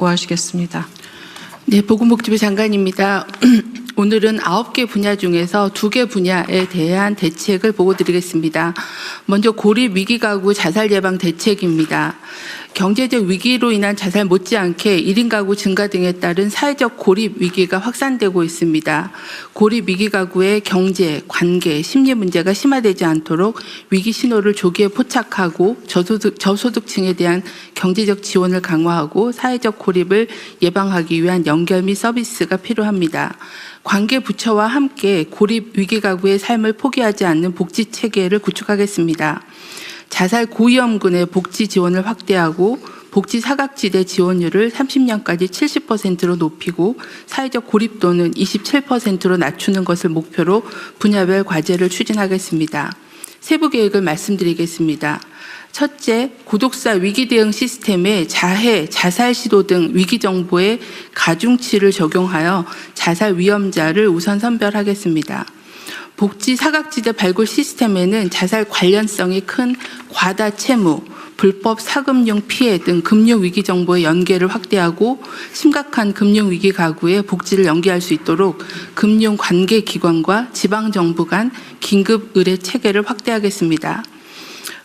고하시겠습니다. 네, 보건복지부 장관입니다. 오늘은 9개 분야 중에서 2개 분야에 대한 대책을 보고드리겠습니다. 먼저 고립 위기 가구 자살 예방 대책입니다. 경제적 위기로 인한 자살 못지않게 1인 가구 증가 등에 따른 사회적 고립 위기가 확산되고 있습니다. 고립 위기 가구의 경제, 관계, 심리 문제가 심화되지 않도록 위기 신호를 조기에 포착하고 저소득층에 대한 경제적 지원을 강화하고 사회적 고립을 예방하기 위한 연결 및 서비스가 필요합니다. 관계 부처와 함께 고립 위기 가구의 삶을 포기하지 않는 복지 체계를 구축하겠습니다. 자살 고위험군의 복지 지원을 확대하고 복지 사각지대 지원율을 30년까지 70%로 높이고 사회적 고립도는 27%로 낮추는 것을 목표로 분야별 과제를 추진하겠습니다. 세부 계획을 말씀드리겠습니다. 첫째, 구독사 위기 대응 시스템에 자해, 자살 시도 등 위기 정보의 가중치를 적용하여 자살 위험자를 우선 선별하겠습니다. 복지 사각지대 발굴 시스템에는 자살 관련성이 큰 과다 채무, 불법 사금융 피해 등 금융 위기 정보의 연계를 확대하고 심각한 금융 위기 가구에 복지를 연계할 수 있도록 금융 관계 기관과 지방 정부 간 긴급 의뢰 체계를 확대하겠습니다.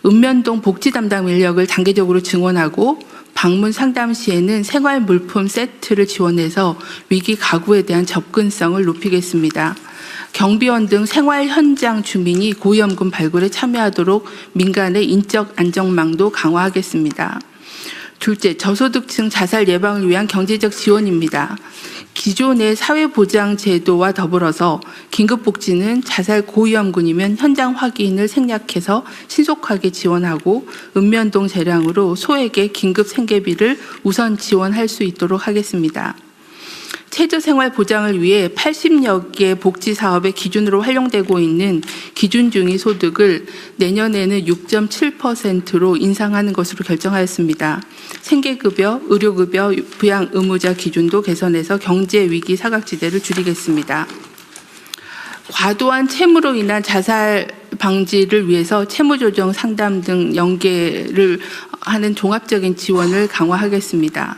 읍면동 복지 담당 인력을 단계적으로 증원하고 방문 상담 시에는 생활 물품 세트를 지원해서 위기 가구에 대한 접근성을 높이겠습니다. 경비원 등 생활 현장 주민이 고위험군 발굴에 참여하도록 민간의 인적 안전망도 강화하겠습니다. 둘째, 저소득층 자살 예방을 위한 경제적 지원입니다. 기존의 사회보장 제도와 더불어서 긴급복지는 자살 고위험군이면 현장 확인을 생략해서 신속하게 지원하고 읍면동 재량으로 소액의 긴급 생계비를 우선 지원할 수 있도록 하겠습니다. 최저생활 보장을 위해 80여 개 복지사업의 기준으로 활용되고 있는 기준중위 소득을 내년에는 6.7%로 인상하는 것으로 결정하였습니다. 생계급여, 의료급여, 부양 의무자 기준도 개선해서 경제위기 사각지대를 줄이겠습니다. 과도한 채무로 인한 자살 방지를 위해서 채무조정 상담 등 연계를 하는 종합적인 지원을 강화하겠습니다.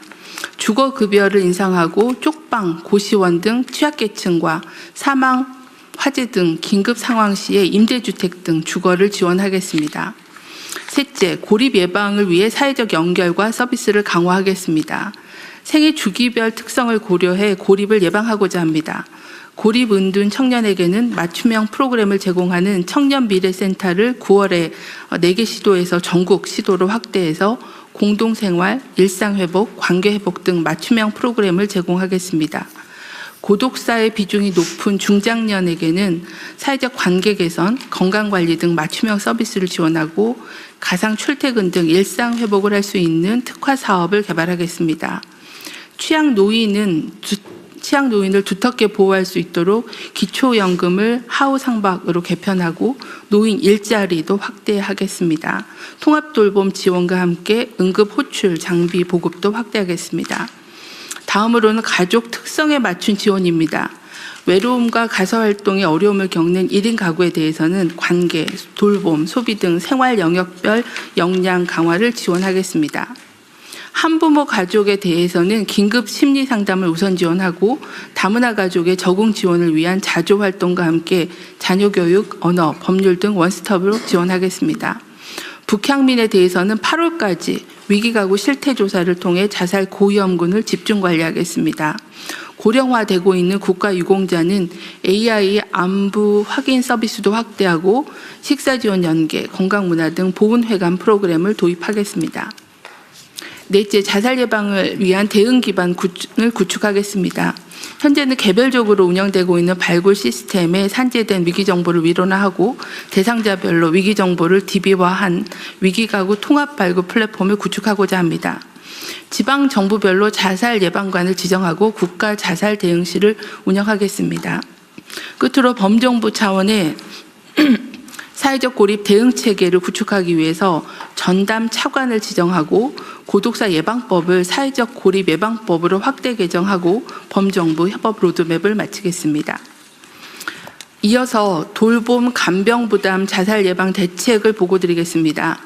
주거급여를 인상하고 쪽방, 고시원 등 취약계층과 사망, 화재 등 긴급 상황 시에 임대주택 등 주거를 지원하겠습니다. 셋째, 고립 예방을 위해 사회적 연결과 서비스를 강화하겠습니다. 생애 주기별 특성을 고려해 고립을 예방하고자 합니다. 고립 은둔 청년에게는 맞춤형 프로그램을 제공하는 청년미래센터를 9월에 4개 시도에서 전국 시도로 확대해서 공동생활, 일상회복, 관계회복 등 맞춤형 프로그램을 제공하겠습니다. 고독사의 비중이 높은 중장년에게는 사회적 관계 개선, 건강관리 등 맞춤형 서비스를 지원하고 가상 출퇴근 등 일상회복을 할 수 있는 특화 사업을 개발하겠습니다. 취약 노인을 두텁게 보호할 수 있도록 기초연금을 하우상박으로 개편하고 노인 일자리도 확대하겠습니다. 통합돌봄 지원과 함께 응급호출 장비 보급도 확대하겠습니다. 다음으로는 가족 특성에 맞춘 지원입니다. 외로움과 가사활동에 어려움을 겪는 1인 가구에 대해서는 관계, 돌봄, 소비 등 생활 영역별 역량 강화를 지원하겠습니다. 한부모 가족에 대해서는 긴급 심리 상담을 우선 지원하고 다문화 가족의 적응 지원을 위한 자조 활동과 함께 자녀 교육, 언어, 법률 등 원스톱으로 지원하겠습니다. 북향민에 대해서는 8월까지 위기가구 실태조사를 통해 자살 고위험군을 집중 관리하겠습니다. 고령화되고 있는 국가유공자는 AI 안부 확인 서비스도 확대하고 식사지원 연계, 건강문화 등 보훈회관 프로그램을 도입하겠습니다. 넷째, 자살 예방을 위한 대응 기반을 구축하겠습니다. 현재는 개별적으로 운영되고 있는 발굴 시스템에 산재된 위기 정보를 위론화하고 대상자별로 위기 정보를 DB화한 위기가구 통합 발굴 플랫폼을 구축하고자 합니다. 지방 정부별로 자살 예방관을 지정하고 국가 자살 대응실을 운영하겠습니다. 끝으로 범정부 차원의 사회적 고립 대응 체계를 구축하기 위해서 전담 차관을 지정하고 고독사 예방법을 사회적 고립 예방법으로 확대 개정하고 범정부 협업 로드맵을 마치겠습니다. 이어서 돌봄 간병부담 자살 예방 대책을 보고드리겠습니다.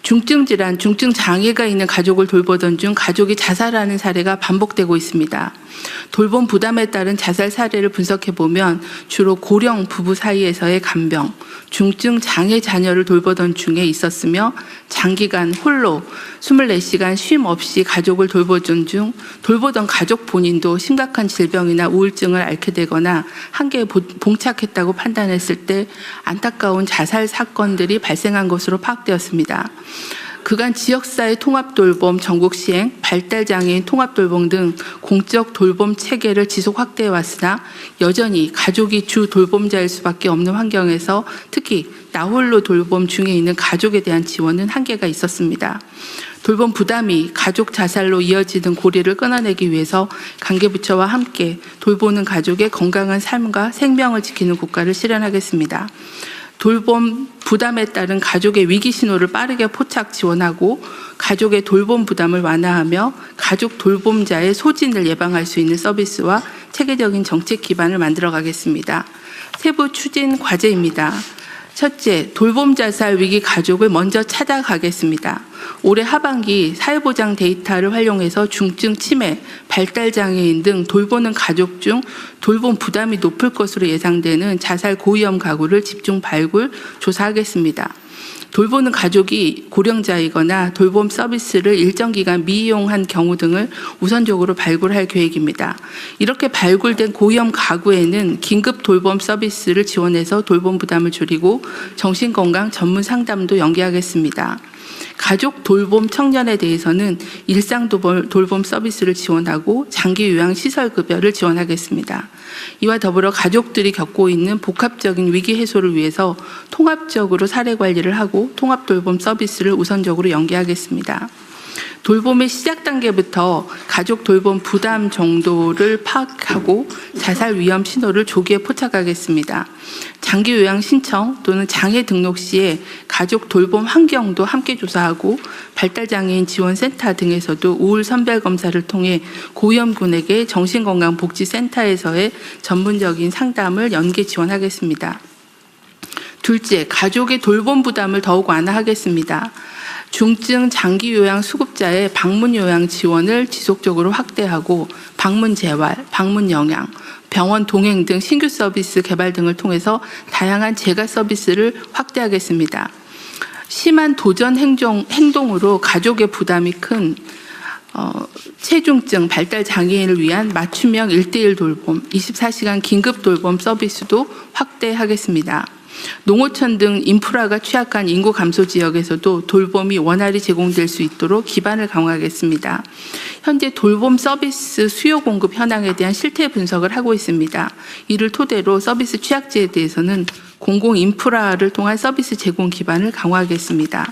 중증 질환, 중증 장애가 있는 가족을 돌보던 중 가족이 자살하는 사례가 반복되고 있습니다. 돌봄 부담에 따른 자살 사례를 분석해 보면 주로 고령 부부 사이에서의 간병, 중증 장애 자녀를 돌보던 중에 있었으며 장기간 홀로 24시간 쉼 없이 가족을 돌보던 중 돌보던 가족 본인도 심각한 질병이나 우울증을 앓게 되거나 한계에 봉착했다고 판단했을 때 안타까운 자살 사건들이 발생한 것으로 파악되었습니다. 그간 지역사회 통합돌봄 전국 시행, 발달장애인 통합돌봄 등 공적 돌봄 체계를 지속 확대해 왔으나 여전히 가족이 주 돌봄자일 수밖에 없는 환경에서 특히 나홀로 돌봄 중에 있는 가족에 대한 지원은 한계가 있었습니다. 돌봄 부담이 가족 자살로 이어지는 고리를 끊어내기 위해서 관계부처와 함께 돌보는 가족의 건강한 삶과 생명을 지키는 국가를 실현하겠습니다. 돌봄 부담에 따른 가족의 위기 신호를 빠르게 포착 지원하고 가족의 돌봄 부담을 완화하며 가족 돌봄자의 소진을 예방할 수 있는 서비스와 체계적인 정책 기반을 만들어 가겠습니다. 세부 추진 과제입니다. 첫째, 돌봄 자살 위기 가족을 먼저 찾아가겠습니다. 올해 하반기 사회보장 데이터를 활용해서 중증 치매, 발달장애인 등 돌보는 가족 중 돌봄 부담이 높을 것으로 예상되는 자살 고위험 가구를 집중 발굴, 조사하겠습니다. 돌보는 가족이 고령자이거나 돌봄 서비스를 일정 기간 미이용한 경우 등을 우선적으로 발굴할 계획입니다. 이렇게 발굴된 고위험 가구에는 긴급 돌봄 서비스를 지원해서 돌봄 부담을 줄이고 정신건강 전문 상담도 연계하겠습니다. 가족 돌봄 청년에 대해서는 일상 돌봄 서비스를 지원하고 장기 요양 시설 급여를 지원하겠습니다. 이와 더불어 가족들이 겪고 있는 복합적인 위기 해소를 위해서 통합적으로 사례 관리를 하고 통합 돌봄 서비스를 우선적으로 연계하겠습니다. 돌봄의 시작 단계부터 가족 돌봄 부담 정도를 파악하고 자살 위험 신호를 조기에 포착하겠습니다. 장기 요양 신청 또는 장애 등록 시에 가족 돌봄 환경도 함께 조사하고 발달장애인 지원센터 등에서도 우울 선별 검사를 통해 고위험군에게 정신건강복지센터에서의 전문적인 상담을 연계 지원하겠습니다. 둘째, 가족의 돌봄 부담을 더욱 완화하겠습니다. 중증 장기 요양 수급자의 방문 요양 지원을 지속적으로 확대하고 방문 재활, 방문 영양, 병원 동행 등 신규 서비스 개발 등을 통해서 다양한 재가 서비스를 확대하겠습니다. 심한 도전 행동으로 가족의 부담이 큰 체중증 발달 장애인을 위한 맞춤형 1:1 돌봄, 24시간 긴급 돌봄 서비스도 확대하겠습니다. 농어촌 등 인프라가 취약한 인구 감소 지역에서도 돌봄이 원활히 제공될 수 있도록 기반을 강화하겠습니다. 현재 돌봄 서비스 수요 공급 현황에 대한 실태 분석을 하고 있습니다. 이를 토대로 서비스 취약지에 대해서는 공공 인프라를 통한 서비스 제공 기반을 강화하겠습니다.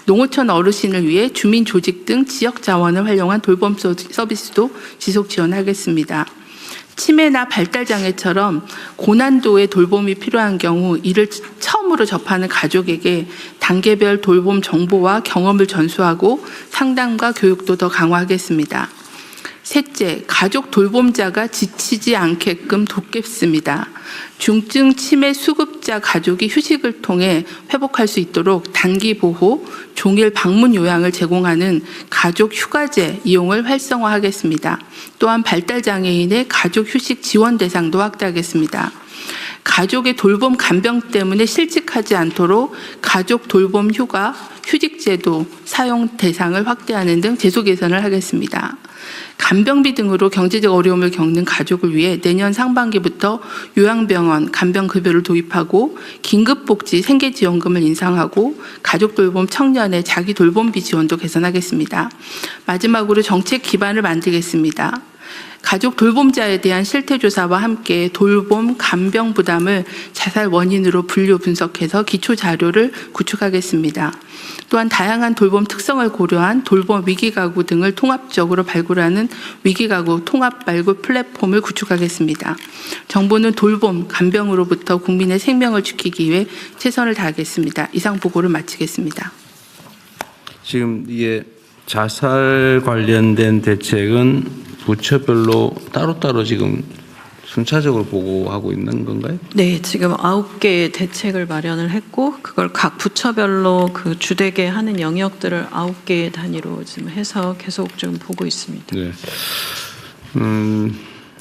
농어촌 어르신을 위해 주민 조직 등 지역 자원을 활용한 돌봄 서비스도 지속 지원하겠습니다. 치매나 발달장애처럼 고난도의 돌봄이 필요한 경우 이를 처음으로 접하는 가족에게 단계별 돌봄 정보와 경험을 전수하고 상담과 교육도 더 강화하겠습니다. 셋째, 가족 돌봄자가 지치지 않게끔 돕겠습니다. 중증 치매 수급자 가족이 휴식을 통해 회복할 수 있도록 단기 보호, 종일 방문 요양을 제공하는 가족 휴가제 이용을 활성화하겠습니다. 또한 발달장애인의 가족 휴식 지원 대상도 확대하겠습니다. 가족의 돌봄 간병 때문에 실직하지 않도록 가족 돌봄 휴가, 휴직제도 사용 대상을 확대하는 등 제도 개선을 하겠습니다. 간병비 등으로 경제적 어려움을 겪는 가족을 위해 내년 상반기부터 요양병원 간병급여를 도입하고 긴급복지 생계지원금을 인상하고 가족 돌봄 청년의 자기 돌봄비 지원도 개선하겠습니다. 마지막으로 정책 기반을 만들겠습니다. 가족 돌봄자에 대한 실태조사와 함께 돌봄 간병 부담을 자살 원인으로 분류 분석해서 기초 자료를 구축하겠습니다. 또한 다양한 돌봄 특성을 고려한 돌봄 위기가구 등을 통합적으로 발굴하는 위기가구 통합 발굴 플랫폼을 구축하겠습니다. 정부는 돌봄 간병으로부터 국민의 생명을 지키기 위해 최선을 다하겠습니다. 이상 보고를 마치겠습니다. 지금 이게 자살 관련된 대책은 부처별로 따로따로 지금 순차적으로 보고하고 있는 건가요? 네, 지금 9개의 대책을 마련을 했고 그걸 각 부처별로 그 주되게 하는 영역들을 9개 단위로 지금 해서 계속 좀 보고 있습니다. 네.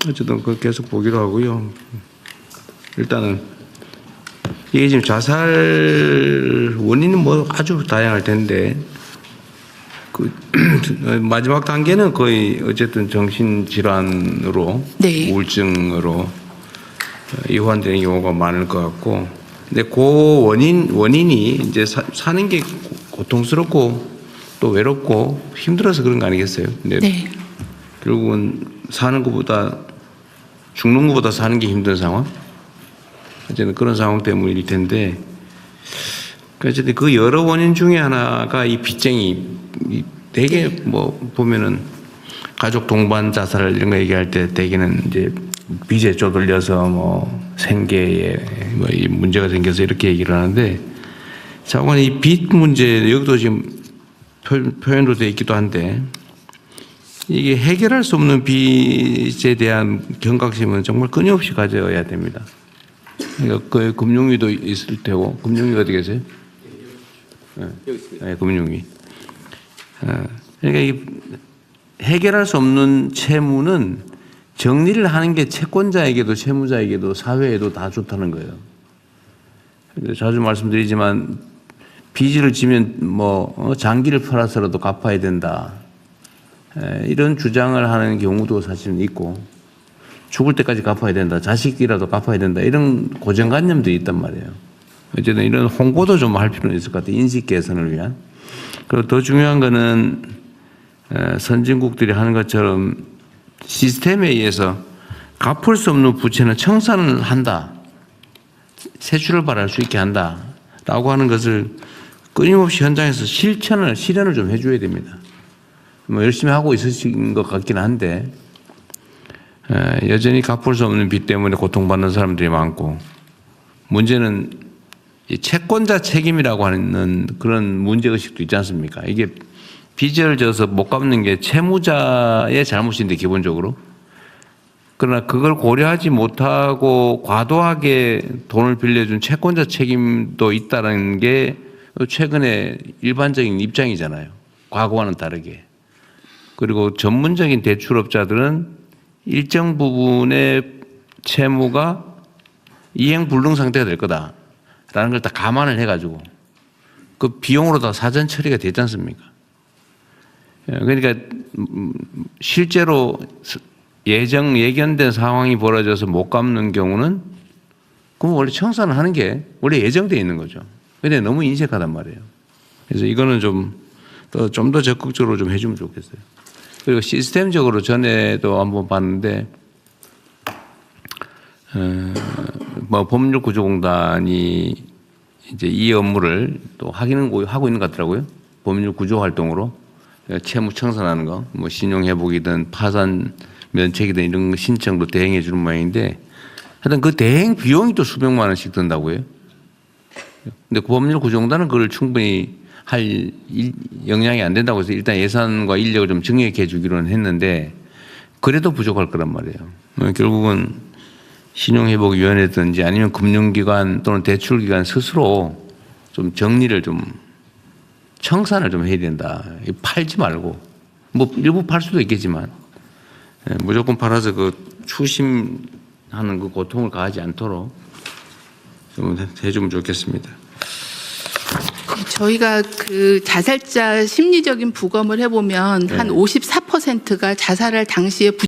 어쨌든 그 계속 보기로 하고요. 일단은 이게 지금 자살 원인은 뭐 아주 다양할 텐데 그 마지막 단계는 거의 어쨌든 정신질환으로 네. 우울증으로 이환되는 경우가 많을 것 같고, 근데 그 원인이 이제 사는 게 고통스럽고 또 외롭고 힘들어서 그런 거 아니겠어요? 근데 네. 결국은 사는 것보다 죽는 것보다 사는 게 힘든 상황? 어쨌든 그런 상황 때문일 텐데, 어쨌든 그 여러 원인 중에 하나가 이 빚쟁이, 되게 뭐 보면은 가족 동반 자살 이런 거 얘기할 때 대개는 이제 빚에 쪼들려서 뭐 생계에 뭐 이 문제가 생겨서 이렇게 얘기를 하는데, 자고는 이 빚 문제 여기도 지금 표현도 돼 있기도 한데, 이게 해결할 수 없는 빚에 대한 경각심은 정말 끊임없이 가져야 됩니다. 그러니까 그 금융위도 있을 테고, 금융위 어디 계세요? 네, 금융위. 그러니까 이 해결할 수 없는 채무는 정리를 하는 게 채권자에게도 채무자에게도 사회에도 다 좋다는 거예요. 자주 말씀드리지만 빚을 지면 뭐 장기를 팔아서라도 갚아야 된다. 이런 주장을 하는 경우도 사실은 있고, 죽을 때까지 갚아야 된다, 자식이라도 갚아야 된다, 이런 고정관념들이 있단 말이에요. 어쨌든 이런 홍보도 좀 할 필요는 있을 것 같아요. 인식 개선을 위한. 그리고 더 중요한 거는 선진국들이 하는 것처럼 시스템에 의해서 갚을 수 없는 부채는 청산을 한다, 세출을 바랄 수 있게 한다라고 하는 것을 끊임없이 현장에서 실현을 좀 해줘야 됩니다. 뭐 열심히 하고 있으신 것 같긴 한데, 여전히 갚을 수 없는 빚 때문에 고통받는 사람들이 많고, 문제는 이 채권자 책임이라고 하는 그런 문제의식도 있지 않습니까? 이게 빚을 져서 못 갚는 게 채무자의 잘못인데 기본적으로, 그러나 그걸 고려하지 못하고 과도하게 돈을 빌려준 채권자 책임도 있다는 게 최근에 일반적인 입장이잖아요. 과거와는 다르게. 그리고 전문적인 대출업자들은 일정 부분의 채무가 이행불능 상태가 될 거다라는 걸 다 감안을 해가지고 그 비용으로 다 사전 처리가 되지 않습니까? 그러니까 실제로 예견된 상황이 벌어져서 못 갚는 경우는 그럼 원래 청산을 하는 게 원래 예정되어 있는 거죠. 근데 너무 인색하단 말이에요. 그래서 이거는 좀 더 적극적으로 좀 해주면 좋겠어요. 그리고 시스템적으로 전에도 한번 봤는데, 뭐 법률구조공단이 이제 이 업무를 또 하고 있는 것 같더라고요. 법률구조 활동으로 채무 청산하는 거, 뭐 신용회복이든 파산 면책이든 이런 신청도 대행해 주는 모양인데, 하여튼 그 대행 비용이 또 수백만 원씩 든다고요. 근데 법률구조공단은 그걸 충분히 할 역량이 안 된다고 해서 일단 예산과 인력을 좀 증액해 주기로는 했는데, 그래도 부족할 거란 말이에요. 결국은 신용회복위원회든지 아니면 금융기관 또는 대출기관 스스로 좀 정리를 좀 청산을 좀 해야 된다. 팔지 말고, 뭐 일부 팔 수도 있겠지만 무조건 팔아서 그 추심하는 그 고통을 가하지 않도록 좀 해주면 좋겠습니다. 저희가 그 자살자 심리적인 부검을 해보면 한 54%가 자살할 당시에